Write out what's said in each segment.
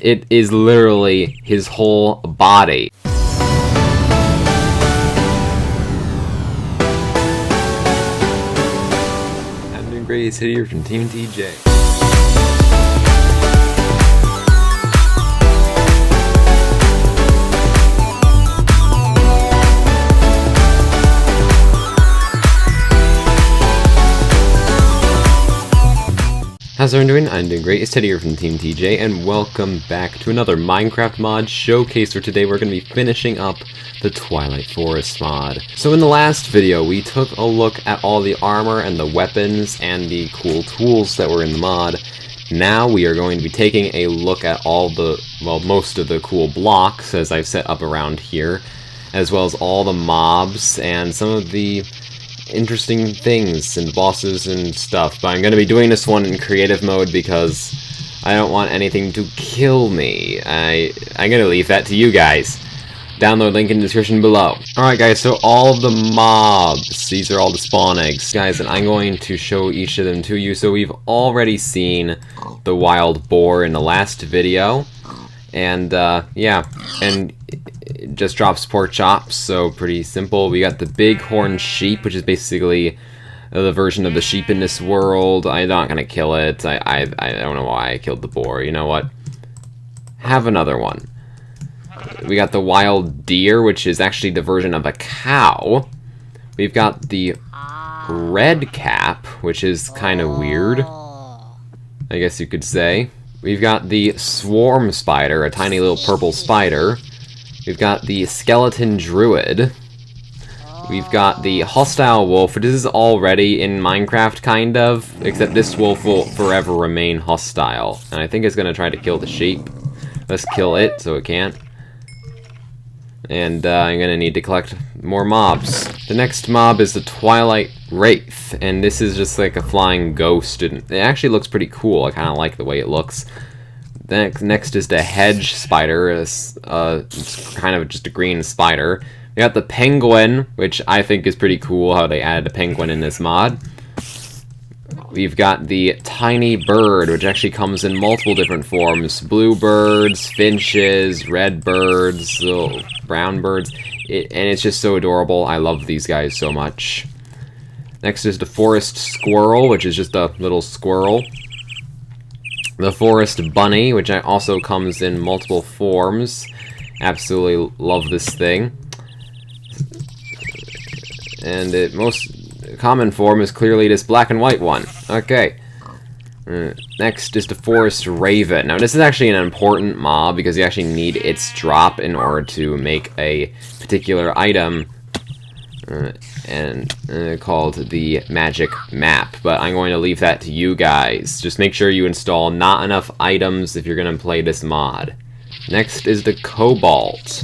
It is literally his whole body. I'm doing great. It's Hydra from Team TJ. How's everyone doing? I'm doing great. It's Teddy here from Team TJ, and welcome back to another Minecraft mod showcase, where today we're going to be finishing up the Twilight Forest mod. So in the last video, we took a look at all the armor and the weapons and the cool tools that were in the mod. Now we are going to be taking a look at all the, well, most of the cool blocks, as I've set up around here, as well as all the mobs and some of the interesting things and bosses and stuff. But I'm going to be doing this one in creative mode because I don't want anything to kill me. I'm going to leave that to you guys. Download link in the description below. Alright guys, so all of the mobs, these are all the spawn eggs, guys, and I'm going to show each of them to you. So we've already seen the wild boar in the last video, and yeah, and it just drops pork chops, so pretty simple. We got the bighorn sheep, which is basically the version of the sheep in this world. I'm not gonna kill it. I don't know why I killed the boar. You know what? Have another one. We got the wild deer, which is actually the version of a cow. We've got the red cap, which is kind of weird, I guess you could say. We've got the swarm spider, a tiny little purple spider. We've got the skeleton druid. We've got the hostile wolf, which is already in Minecraft, kind of, except this wolf will forever remain hostile. And I think it's going to try to kill the sheep. Let's kill it so it can't. And I'm going to need to collect more mobs. The next mob is the Twilight Wraith, and this is just like a flying ghost, and it actually looks pretty cool. I kind of like the way it looks. Next is the hedge spider. It's kind of just a green spider. We got the penguin, which I think is pretty cool how they added a penguin in this mod. We've got the tiny bird, which actually comes in multiple different forms. Blue birds, finches, red birds, little brown birds. And it's just so adorable. I love these guys so much. Next is the forest squirrel, which is just a little squirrel. The forest bunny, which also comes in multiple forms. Absolutely love this thing. And the most common form is clearly this black and white one. Okay. Next is the forest raven. Now this is actually an important mob because you actually need its drop in order to make a particular item. Called the magic map, but I'm going to leave that to you guys. Just make sure you install not enough items if you're going to play this mod. Next is the cobalt.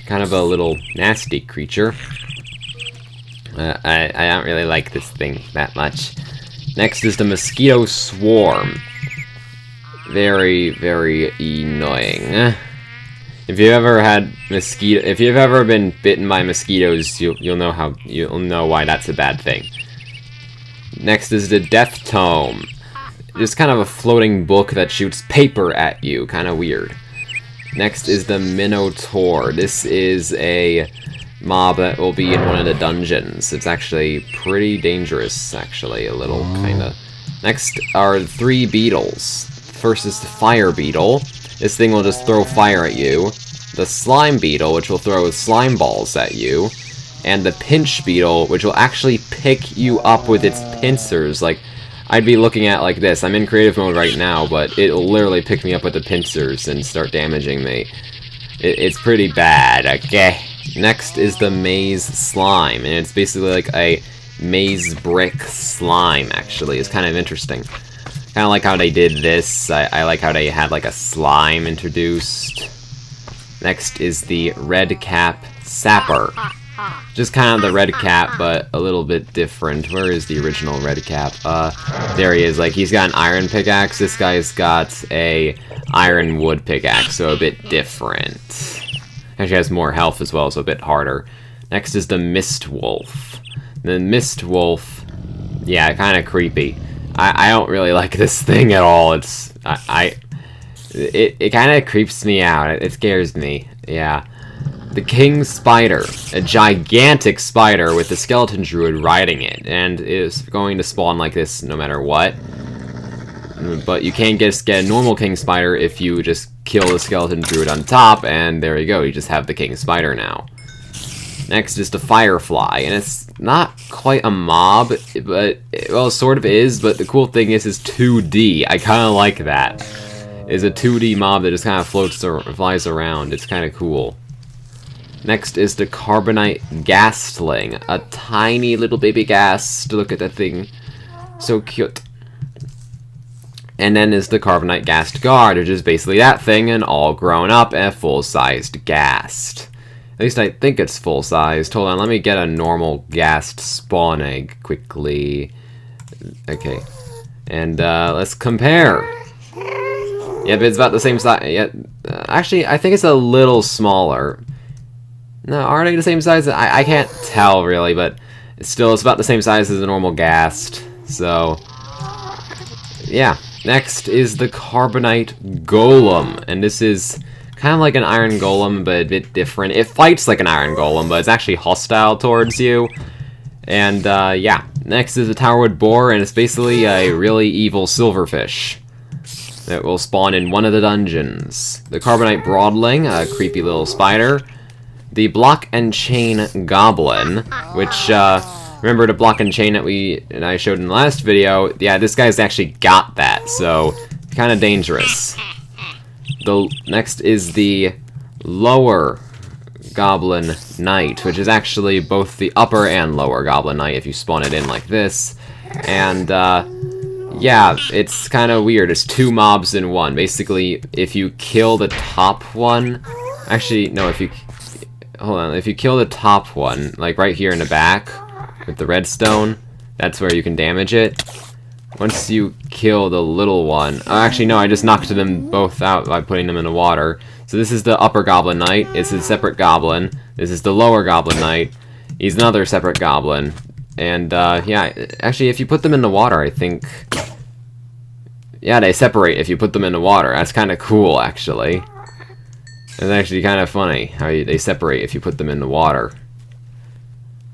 Kind of a little nasty creature. I don't really like this thing that much. Next is the mosquito swarm. Very, very annoying. If you've ever had if you've ever been bitten by mosquitoes, you'll know why that's a bad thing. Next is the death tome. Just kind of a floating book that shoots paper at you, kind of weird. Next is the Minotaur. This is a mob that will be in one of the dungeons. It's actually pretty dangerous, actually, a little kind of. Next are 3 beetles. First is the fire beetle. This thing will just throw fire at you. The slime beetle, which will throw slime balls at you. And the pinch beetle, which will actually pick you up with its pincers. Like, I'd be looking at it like this. I'm in creative mode right now, but it'll literally pick me up with the pincers and start damaging me. It's pretty bad, okay? Next is the maze slime, and it's basically like a maze brick slime, actually. It's kind of interesting. Kind of like how they did this. I like how they had like a slime introduced. Next is the red cap sapper. Just kind of the red cap, but a little bit different. Where is the original red cap? There he is. Like, he's got an iron pickaxe. This guy's got a iron wood pickaxe, so a bit different. Actually has more health as well, so a bit harder. Next is the mist wolf. The mist wolf, yeah, kind of creepy. I don't really like this thing at all. It kind of creeps me out. It scares me. Yeah. The King Spider, a gigantic spider with a skeleton druid riding it, and is going to spawn like this no matter what. But you can't just get a normal King Spider if you just kill the skeleton druid on top, and there you go, you just have the King Spider now. Next is the Firefly, and it's not quite a mob, but, well, it sort of is, but the cool thing is it's 2D. I kind of like that. It's a 2D mob that just kind of floats or flies around. It's kind of cool. Next is the Carbonite Ghastling, a tiny little baby ghast. Look at that thing. So cute. And then is the Carbonite Ghast Guard, which is basically that thing, and all grown up and full-sized ghast. At least I think it's full-sized. Hold on, let me get a normal ghast spawn egg quickly. Okay. And let's compare. Yep, it's about the same size. Yeah, actually, I think it's a little smaller. No, are they the same size? I can't tell, really, but it's about the same size as a normal ghast. So, yeah. Next is the Carbonite Golem, and this is kind of like an Iron Golem, but a bit different. It fights like an Iron Golem, but it's actually hostile towards you. And, yeah. Next is the Towerwood Boar, and it's basically a really evil silverfish that will spawn in one of the dungeons. The Carbonite Broadling, a creepy little spider. The Block and Chain Goblin, which, remember the Block and Chain that I showed in the last video? Yeah, this guy's actually got that, so kind of dangerous. The next is the Lower Goblin Knight, which is actually both the upper and lower Goblin Knight if you spawn it in like this. And, yeah, it's kind of weird. It's two mobs in one. Basically, if you kill the top one... Actually, no, hold on, if you kill the top one, like right here in the back, with the redstone, that's where you can damage it. Once you kill the little one... actually, no, I just knocked them both out by putting them in the water. So this is the upper Goblin Knight. It's a separate goblin. This is the lower Goblin Knight. He's another separate goblin. And, yeah, actually, if you put them in the water, I think... Yeah, they separate if you put them in the water. That's kind of cool, actually. It's actually kind of funny how they separate if you put them in the water.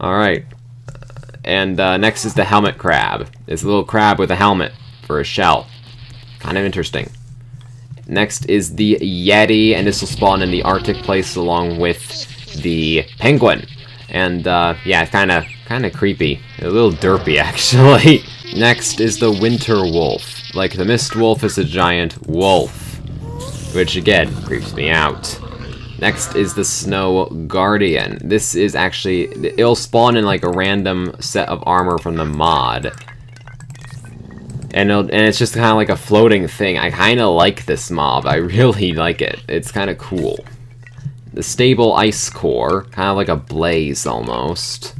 Alright. And next is the Helmet Crab. It's a little crab with a helmet for a shell. Kind of interesting. Next is the Yeti, and this will spawn in the Arctic place along with the Penguin. And yeah, it's kind of creepy. A little derpy, actually. Next is the Winter Wolf. Like the Mist Wolf is a giant wolf, which again creeps me out. Next is the Snow Guardian. This is actually, it'll spawn in like a random set of armor from the mod. And it's just kind of like a floating thing. I kind of like this mob. I really like it. It's kind of cool. The Stable Ice Core, kind of like a blaze almost.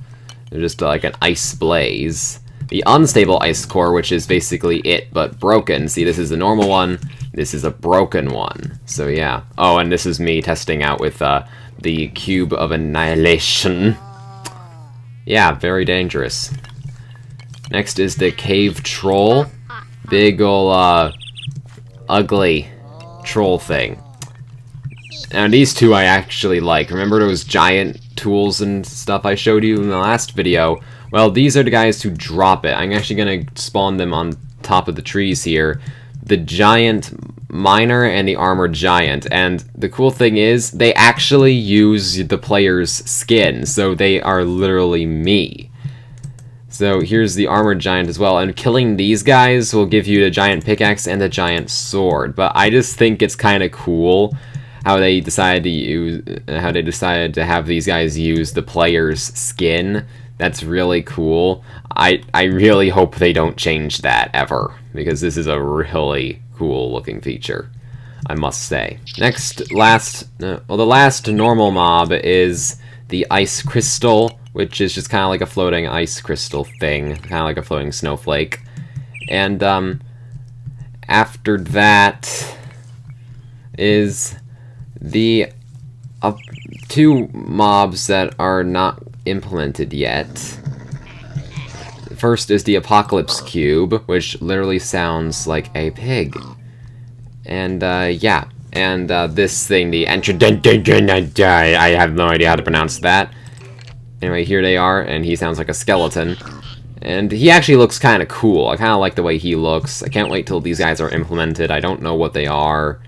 They're just like an ice blaze. The Unstable Ice Core, which is basically it, but broken. See, this is the normal one. This is a broken one. So yeah. Oh, and this is me testing out with the Cube of Annihilation. Yeah, very dangerous. Next is the Cave Troll. Big ol' ugly troll thing. Now these two I actually like. Remember those giant tools and stuff I showed you in the last video? Well, these are the guys who drop it. I'm actually gonna spawn them on top of the trees here. The Giant Miner and the Armored Giant. And the cool thing is, they actually use the player's skin. So they are literally me. So here's the Armored Giant as well, and killing these guys will give you the Giant Pickaxe and the Giant Sword. But I just think it's kind of cool how they decided to have these guys use the player's skin. That's really cool. I really hope they don't change that ever, because this is a really cool looking feature, I must say. The last normal mob is the Ice Crystal, which is just kind of like a floating ice crystal thing, kind of like a floating snowflake. And after that is the two mobs that are not implemented yet. First is the Apocalypse Cube, which literally sounds like a pig. And, yeah. And, this thing, the I have no idea how to pronounce that. Anyway, here they are, and he sounds like a skeleton. And he actually looks kind of cool. I kind of like the way he looks. I can't wait till these guys are implemented. I don't know what they are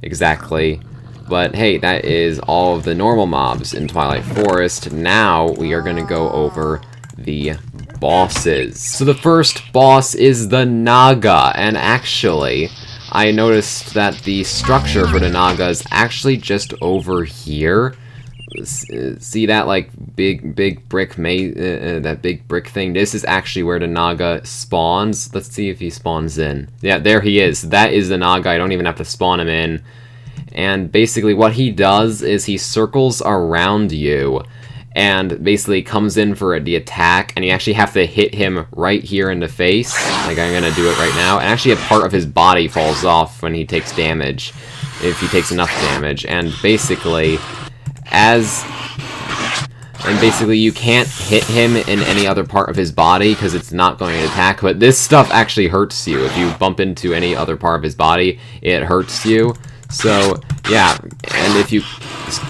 exactly. But hey, that is all of the normal mobs in Twilight Forest. Now we are going to go over the bosses. So the first boss is the Naga. And actually, I noticed that the structure for the Naga is actually just over here. See that like big brick that big brick thing? This is actually where the Naga spawns. Let's see if he spawns in. Yeah, there he is. That is the Naga. I don't even have to spawn him in. And basically what he does is he circles around you and basically comes in for the attack, and you actually have to hit him right here in the face. Like I'm gonna do it right now. And actually a part of his body falls off when he takes damage, if he takes enough damage. And basically you can't hit him in any other part of his body because it's not going to attack, but this stuff actually hurts you. If you bump into any other part of his body, it hurts you. So, yeah, and if you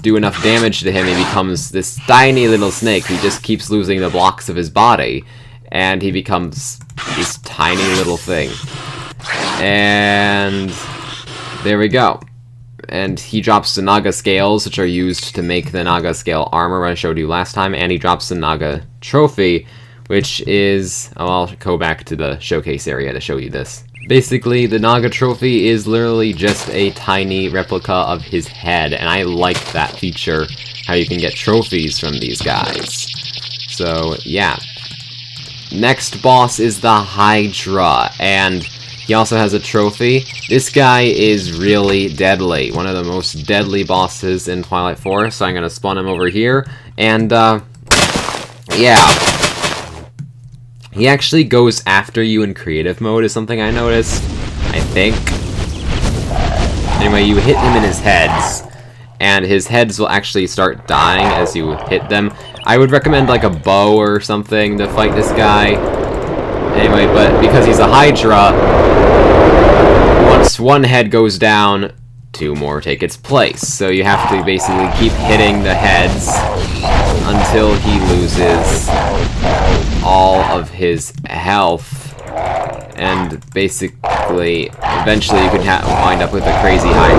do enough damage to him, he becomes this tiny little snake who just keeps losing the blocks of his body, and he becomes this tiny little thing. And there we go. And he drops the Naga scales, which are used to make the Naga scale armor I showed you last time, and he drops the Naga trophy, which is... oh, I'll go back to the showcase area to show you this. Basically, the Naga trophy is literally just a tiny replica of his head, and I like that feature, how you can get trophies from these guys. So, yeah. Next boss is the Hydra, and he also has a trophy. This guy is really deadly. One of the most deadly bosses in Twilight Forest. So I'm gonna spawn him over here. And, yeah. He actually goes after you in creative mode is something I noticed. I think. Anyway, you hit him in his heads. And his heads will actually start dying as you hit them. I would recommend like a bow or something to fight this guy. Anyway, but because he's a Hydra, once one head goes down, two more take its place. So you have to basically keep hitting the heads until he loses all of his health. And basically, eventually you can wind up with a crazy Hydra.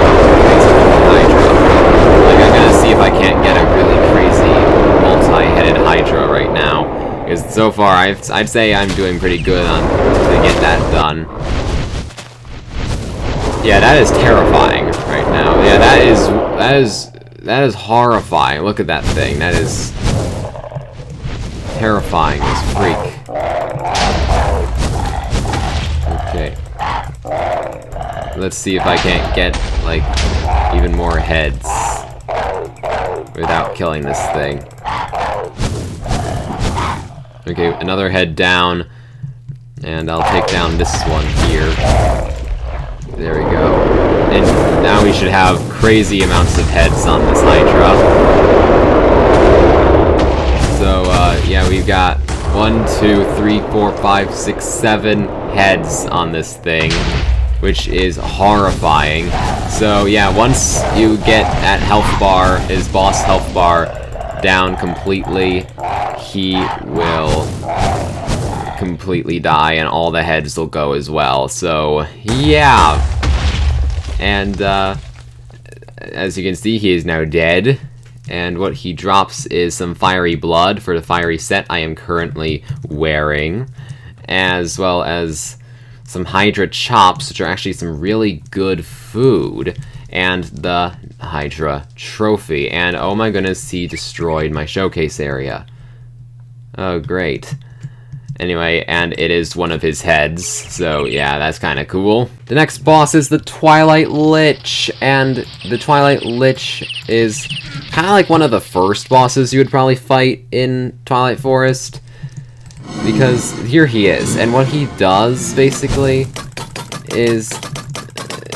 Like, I'm gonna see if I can't get a really crazy multi-headed Hydra right now. Because so far, I'd say I'm doing pretty good to get that done. Yeah, that is terrifying right now. Yeah, that is horrifying. Look at that thing. That is terrifying as freak. Okay. Let's see if I can't get, like, even more heads without killing this thing. Okay, another head down, and I'll take down this one here. There we go. And now we should have crazy amounts of heads on this Hydra. So, yeah, we've got 1, 2, 3, 4, 5, 6, 7 heads on this thing, which is horrifying. So, yeah, once you get that health bar, his boss health bar, down completely, he will completely die, and all the heads will go as well. So, yeah. And, as you can see, he is now dead. And what he drops is some fiery blood for the fiery set I am currently wearing, as well as some Hydra chops, which are actually some really good food, and the Hydra trophy. And oh my goodness, he destroyed my showcase area. Oh, great. Anyway, and it is one of his heads, so yeah, that's kind of cool. The next boss is the Twilight Lich, and the Twilight Lich is kind of like one of the first bosses you would probably fight in Twilight Forest, because here he is, and what he does, basically, is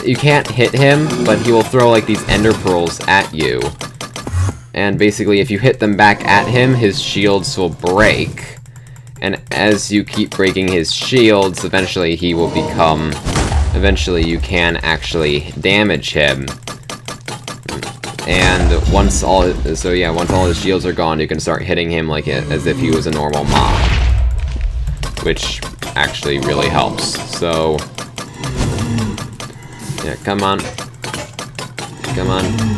you can't hit him, but he will throw like these ender pearls at you, and basically if you hit them back at him, his shields will break. And as you keep breaking his shields, eventually he will become eventually you can actually damage him. And once all his shields are gone, you can start hitting him like as if he was a normal mob, which actually really helps. So yeah, come on,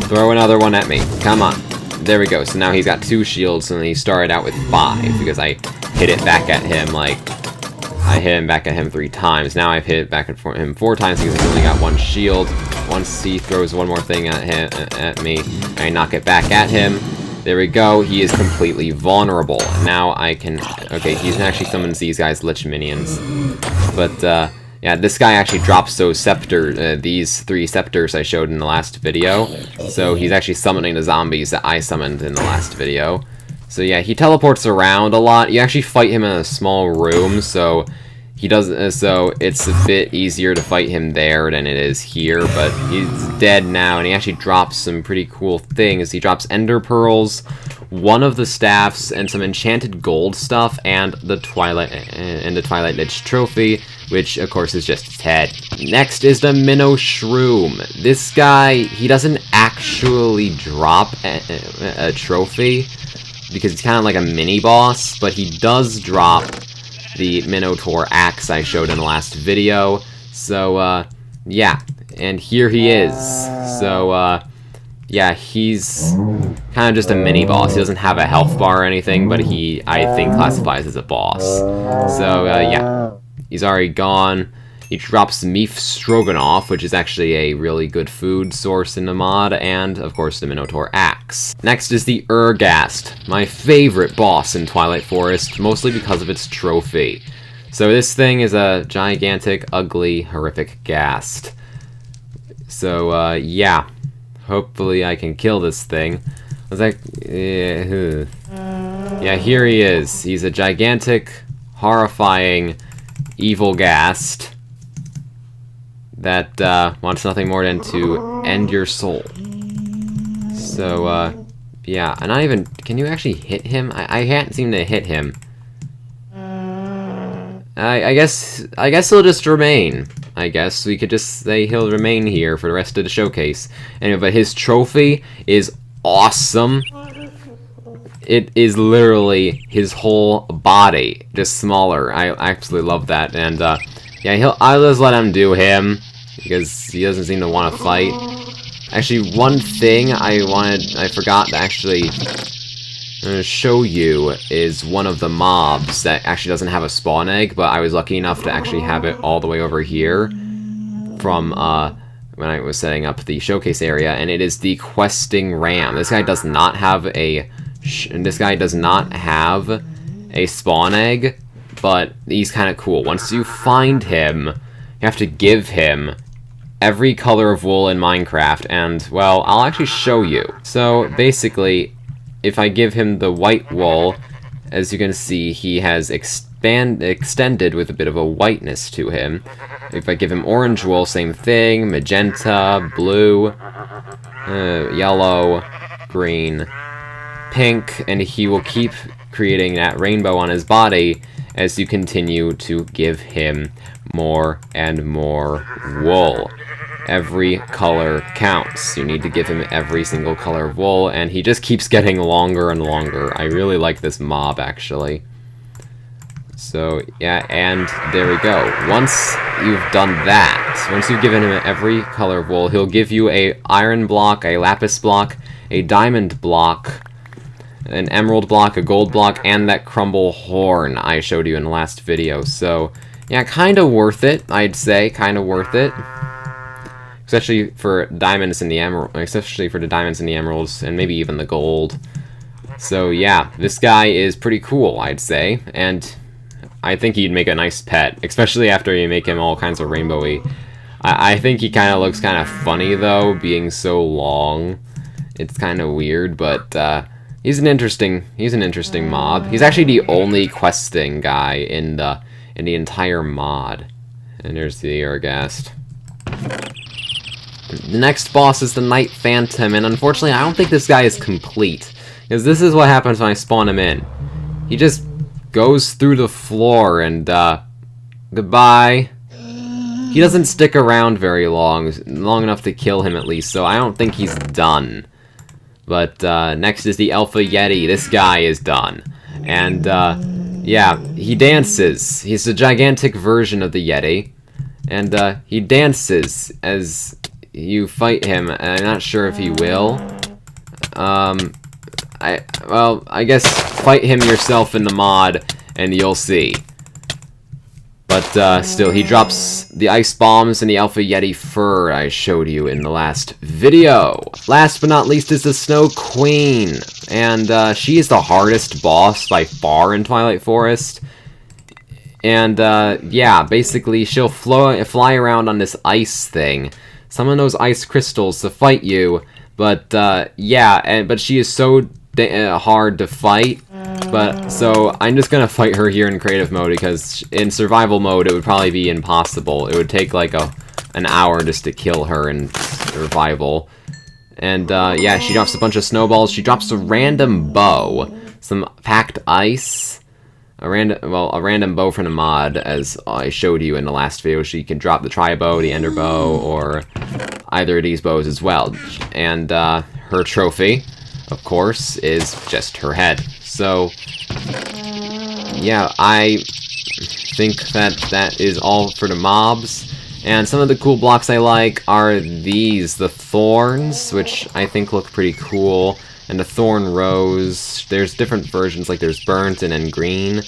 throw another one at me. Come on, there we go. So now he's got 2 shields, and he started out with 5 because I hit it back at him. Like, I hit him back at him 3 times. Now I've hit it back at him 4 times because he's only got 1 shield. Once he throws one more thing at me, I knock it back at him. There we go. He is completely vulnerable. Now I can... Okay, he actually summons these guys, Lich minions. But, yeah, this guy actually drops those scepters, these 3 scepters I showed in the last video. So he's actually summoning the zombies that I summoned in the last video. So yeah, he teleports around a lot. You actually fight him in a small room, so he does. So it's a bit easier to fight him there than it is here. But he's dead now, and he actually drops some pretty cool things. He drops ender pearls, one of the staffs, and some enchanted gold stuff, and the Twilight Lich trophy, which of course is just his head. Next is the Minnow Shroom. This guy, he doesn't actually drop a trophy, because he's kind of like a mini-boss, but he does drop the Minotaur axe I showed in the last video. So, yeah, and here he is. So, yeah, he's kind of just a mini-boss. He doesn't have a health bar or anything, but he, I think, classifies as a boss. So, yeah, he's already gone. He drops Meef Stroganoff, which is actually a really good food source in the mod, and, of course, the Minotaur Axe. Next is the Ergased, my favorite boss in Twilight Forest, mostly because of its trophy. So this thing is a gigantic, ugly, horrific ghast. So, yeah, hopefully I can kill this thing. I was like, yeah, here he is. He's a gigantic, horrifying, evil ghast that wants nothing more than to end your soul. So, yeah, and I even... Can you actually hit him? I can't seem to hit him. I guess he'll just remain. I guess we could just say he'll remain here for the rest of the showcase. Anyway, but his trophy is awesome. It is literally his whole body, just smaller. I absolutely love that. And, yeah, I'll just let him do him, because he doesn't seem to want to fight. Actually, one thing I forgot to actually show you is one of the mobs that actually doesn't have a spawn egg, but I was lucky enough to actually have it all the way over here from when I was setting up the showcase area, and it is the questing ram. This guy does not have a spawn egg, but he's kind of cool. Once you find him, you have to give him every color of wool in Minecraft, and, well, I'll actually show you. So, basically, if I give him the white wool, as you can see, he has extended with a bit of a whiteness to him. If I give him orange wool, same thing, magenta, blue, yellow, green, pink, and he will keep creating that rainbow on his body as you continue to give him more and more wool. Every color counts. You need to give him every single color of wool, and he just keeps getting longer and longer. I really like this mob, actually. So, yeah, and there we go. Once you've done that, once you've given him every color of wool, he'll give you a iron block, a lapis block, a diamond block, an emerald block, a gold block, and that crumble horn I showed you in the last video. So, yeah, kind of worth it, I'd say. Kind of worth it. Especially for diamonds in the emeralds, and maybe even the gold. So, yeah, this guy is pretty cool, I'd say. And I think he'd make a nice pet, especially after you make him all kinds of rainbowy. I think he kind of looks kind of funny, though, being so long. It's kind of weird, but, he's an interesting mob. He's actually the only questing guy in the entire mod. And there's the Ergased. The next boss is the Night Phantom, and unfortunately I don't think this guy is complete. Because this is what happens when I spawn him in. He just goes through the floor and, goodbye. he doesn't stick around very long enough to kill him at least, so I don't think he's done. But next is the Alpha Yeti. This guy is done. And yeah, he dances. He's a gigantic version of the Yeti. And he dances as you fight him, and I'm not sure if he will. I guess fight him yourself in the mod, and you'll see. But still, he drops the ice bombs and the Alpha Yeti fur I showed you in the last video. Last but not least is the Snow Queen, and she is the hardest boss by far in Twilight Forest. And yeah, basically she'll fly around on this ice thing, summon those ice crystals to fight you. But yeah, but she is so hard to fight. But so I'm just gonna fight her here in creative mode, because in survival mode it would probably be impossible. It would take like an hour just to kill her in survival. And yeah, she drops a bunch of snowballs. She drops a random bow, some packed ice, a random bow from the mod, as I showed you in the last video. She can drop the tri-bow, the ender bow, or either of these bows as well. And her trophy, of course, is just her head. So yeah, I think that is all for the mobs. And some of the cool blocks I like are these, the thorns, which I think look pretty cool, and the thorn rose. There's different versions, like there's burnt and then green.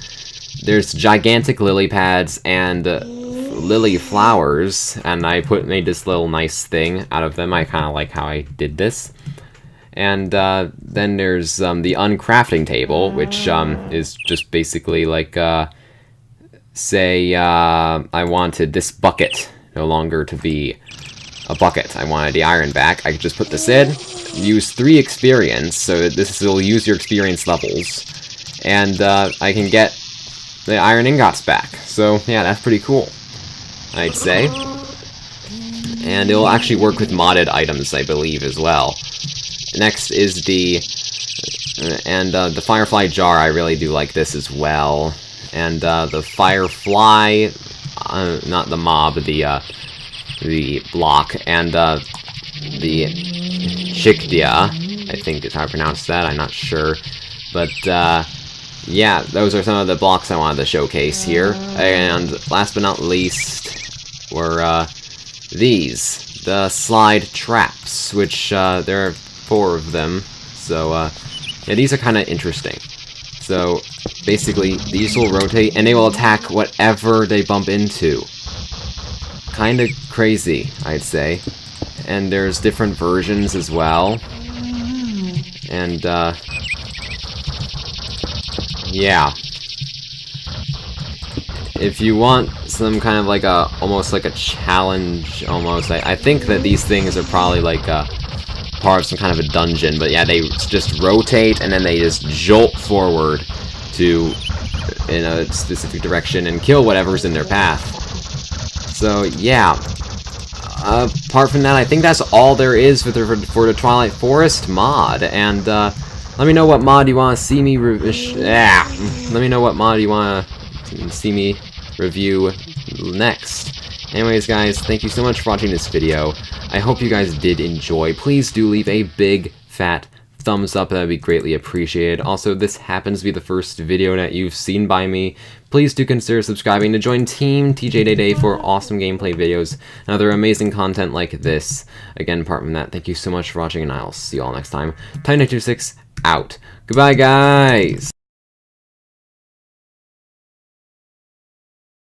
There's gigantic lily pads and lily flowers, and I made this little nice thing out of them. I kind of like how I did this. And then there's the uncrafting table, which is just basically like, say I wanted this bucket no longer to be a bucket. I wanted the iron back. I could just put this in, use 3 experience, so this will use your experience levels, and I can get the iron ingots back. So yeah, that's pretty cool, I'd say. And it'll actually work with modded items, I believe, as well. Next is the Firefly jar. I really do like this as well. And the Firefly, not the mob, the block, and the Chikdia, I think is how I pronounce that, I'm not sure. But yeah, those are some of the blocks I wanted to showcase here. And last but not least were these, the slide traps, which there are 4 of them. So yeah, these are kind of interesting. So basically, these will rotate, and they will attack whatever they bump into. Kind of crazy, I'd say. And there's different versions as well. And yeah. If you want some kind of like almost like a challenge, almost, I think that these things are probably like part of some kind of a dungeon, but yeah, they just rotate and then they just jolt forward to in a specific direction and kill whatever's in their path. So yeah, apart from that, I think that's all there is for the Twilight Forest mod. And let me know what mod you want to see me let me know what mod you want to see me review next. Anyways, guys, thank you so much for watching this video. I hope you guys did enjoy. Please do leave a big fat thumbs up, that would be greatly appreciated. Also, this happens to be the first video that you've seen by me. Please do consider subscribing to join Team TJ Day for awesome gameplay videos and other amazing content like this. Again, apart from that, thank you so much for watching, and I'll see you all next time. Titan26 out. Goodbye, guys!